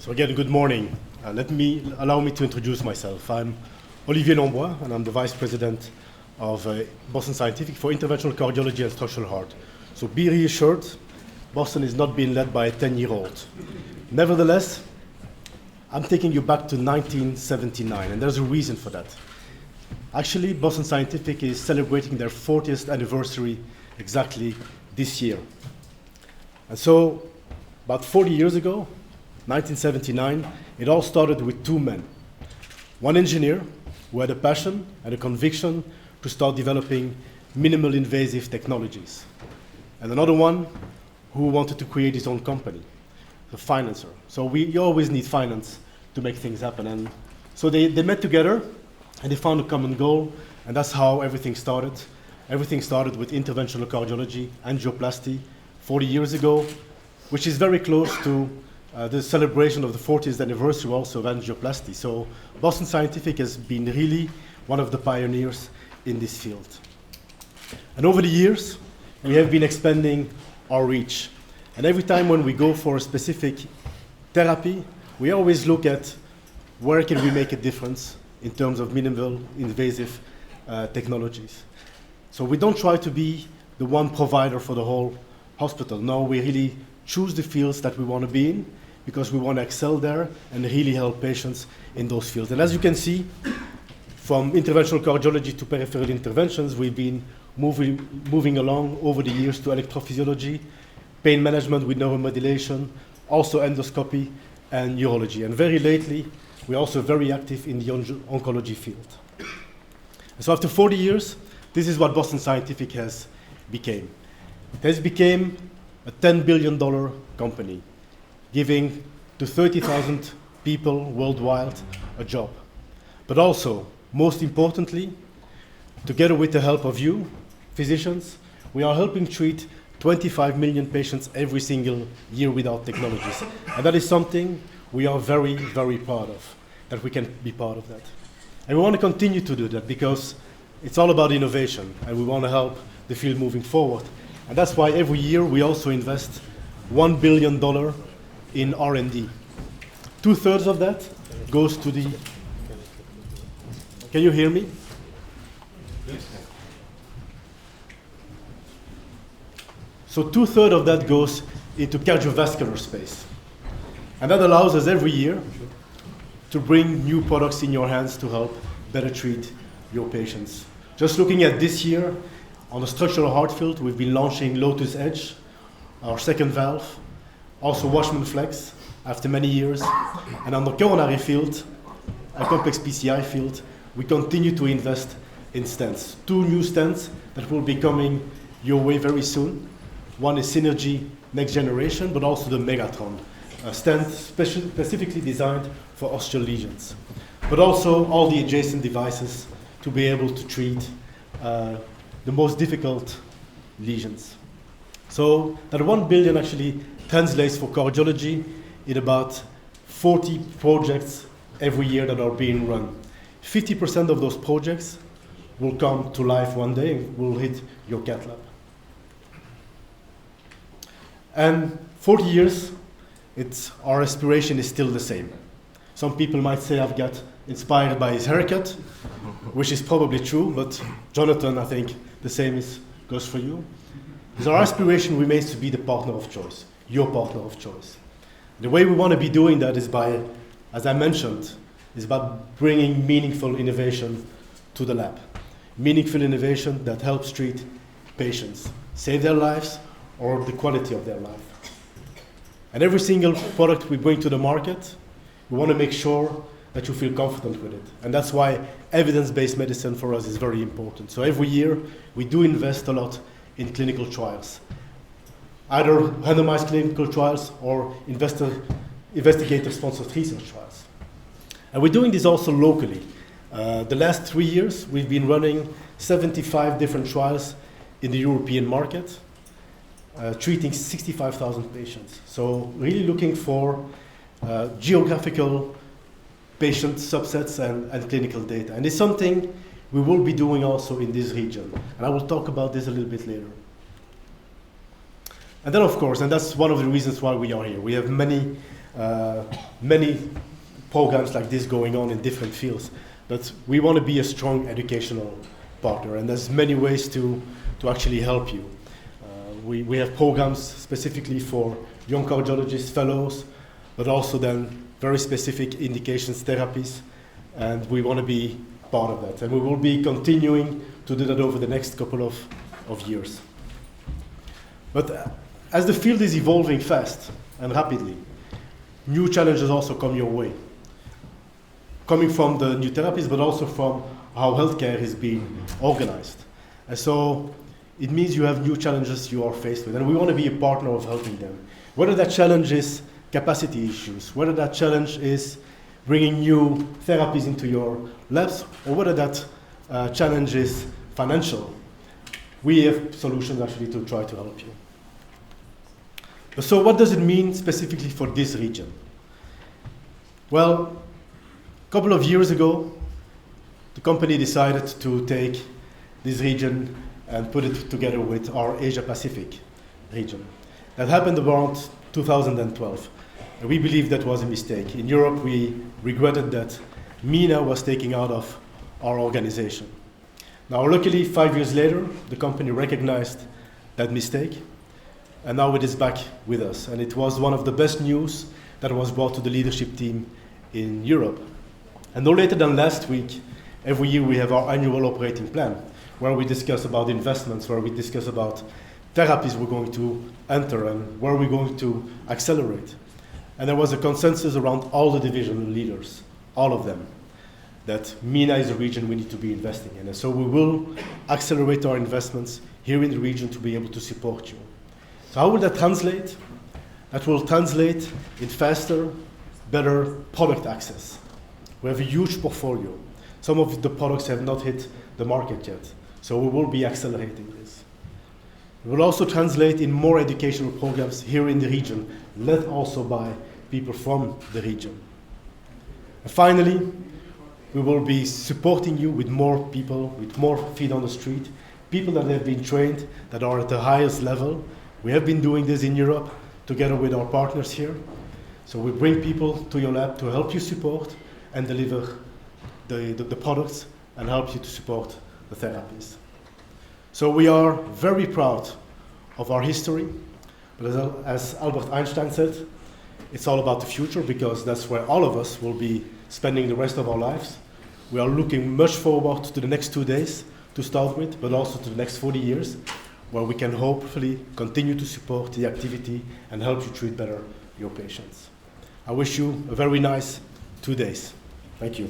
So again, good morning. Allow me to introduce myself. I'm Olivier Lonbois, and I'm the Vice President of Boston Scientific for Interventional Cardiology and Structural Heart. So be reassured, Boston is not being led by a 10-year-old. Nevertheless, I'm taking you back to 1979, and there's a reason for that. Actually, Boston Scientific is celebrating their 40th anniversary exactly this year. And so, about 40 years ago, 1979, it all started with two men. One engineer who had a passion and a conviction to start developing minimal invasive technologies. And another one who wanted to create his own company, a financer. So you always need finance to make things happen. And so they met together and they found a common goal, and that's how everything started. Everything started with interventional cardiology, angioplasty, 40 years ago, which is very close to the celebration of the 40th anniversary also of angioplasty. So Boston Scientific has been really one of the pioneers in this field. And over the years, we have been expanding our reach. And every time when we go for a specific therapy, we always look at where can we make a difference in terms of minimal invasive technologies. So we don't try to be the one provider for the whole hospital. No, we really choose the fields that we want to be in because we want to excel there and really help patients in those fields. And as you can see, from interventional cardiology to peripheral interventions, we've been moving along over the years to electrophysiology, pain management with neuromodulation, also endoscopy and neurology. And very lately, we're also very active in the oncology field. So after 40 years, this is what Boston Scientific has became. It has become a $10 billion company, giving to 30,000 people worldwide a job. But also, most importantly, together with the help of you, physicians, we are helping treat 25 million patients every single year with our technologies. And that is something we are very, very proud of, that we can be part of that. And we want to continue to do that because it's all about innovation, and we want to help the field moving forward. And that's why every year we also invest $1 billion in R&D. 2/3 of that goes to the... Can you hear me? Yes. So 2/3 of that goes into cardiovascular space. And that allows us every year to bring new products in your hands to help better treat your patients. Just looking at this year, on the structural heart field, we've been launching Lotus Edge, our second valve, also Watchman Flex after many years. And on the coronary field, a complex PCI field, we continue to invest in stents. 2 new stents that will be coming your way very soon. One is Synergy Next Generation, but also the Megatron, a stent specifically designed for osteal lesions. But also all the adjacent devices to be able to treat the most difficult lesions. So that 1 billion actually translates for cardiology in about 40 projects every year that are being run. 50% of those projects will come to life one day and will hit your cath lab. And 40 years, our aspiration is still the same. Some people might say I've got inspired by his haircut, which is probably true, but Jonathan, I think the same goes for you. Because our aspiration remains to be the partner of choice, your partner of choice. The way we want to be doing that is by, as I mentioned, is about bringing meaningful innovation to the lab. Meaningful innovation that helps treat patients, save their lives or the quality of their life. And every single product we bring to the market, we want to make sure that you feel confident with it. And that's why evidence-based medicine for us is very important. So every year, we do invest a lot in clinical trials, either randomized clinical trials or investigator-sponsored research trials. And we're doing this also locally. The last 3 years, we've been running 75 different trials in the European market, treating 65,000 patients. So really looking for geographical patient subsets and clinical data. And it's something we will be doing also in this region. And I will talk about this a little bit later. And then, of course, and that's one of the reasons why we are here, we have many many programs like this going on in different fields. But we want to be a strong educational partner, and there's many ways to actually help you. We have programs specifically for young cardiologists, fellows, but also then very specific indications therapies, and we want to be part of that. And we will be continuing to do that over the next couple of years. But as the field is evolving fast and rapidly, new challenges also come your way. Coming from the new therapies, but also from how healthcare is being organized. And so it means you have new challenges you are faced with, and we want to be a partner of helping them. Whether that challenge is capacity issues, whether that challenge is bringing new therapies into your labs, or whether that challenge is financial, we have solutions actually to try to help you. So what does it mean specifically for this region? Well, a couple of years ago, the company decided to take this region and put it together with our Asia-Pacific region. That happened around 2012. And we believe that was a mistake. In Europe, we regretted that MENA was taken out of our organization. Now, luckily, 5 years later, the company recognized that mistake, and now it is back with us. And it was one of the best news that was brought to the leadership team in Europe. And no later than last week, every year we have our annual operating plan, where we discuss about investments, where we discuss about therapies we're going to enter and where we're going to accelerate. And there was a consensus around all the divisional leaders, all of them, that MENA is a region we need to be investing in. And so we will accelerate our investments here in the region to be able to support you. So how will that translate? That will translate in faster, better product access. We have a huge portfolio. Some of the products have not hit the market yet, so we will be accelerating this. It will also translate in more educational programs here in the region, led also by people from the region. And finally, we will be supporting you with more people, with more feet on the street, people that have been trained, that are at the highest level. We have been doing this in Europe together with our partners here. So we bring people to your lab to help you support and deliver the products and help you to support the therapies. So we are very proud of our history, but as Albert Einstein said, it's all about the future, because that's where all of us will be spending the rest of our lives. We are looking much forward to the next 2 days to start with, but also to the next 40 years, where we can hopefully continue to support the activity and help you treat better your patients. I wish you a very nice 2 days. Thank you.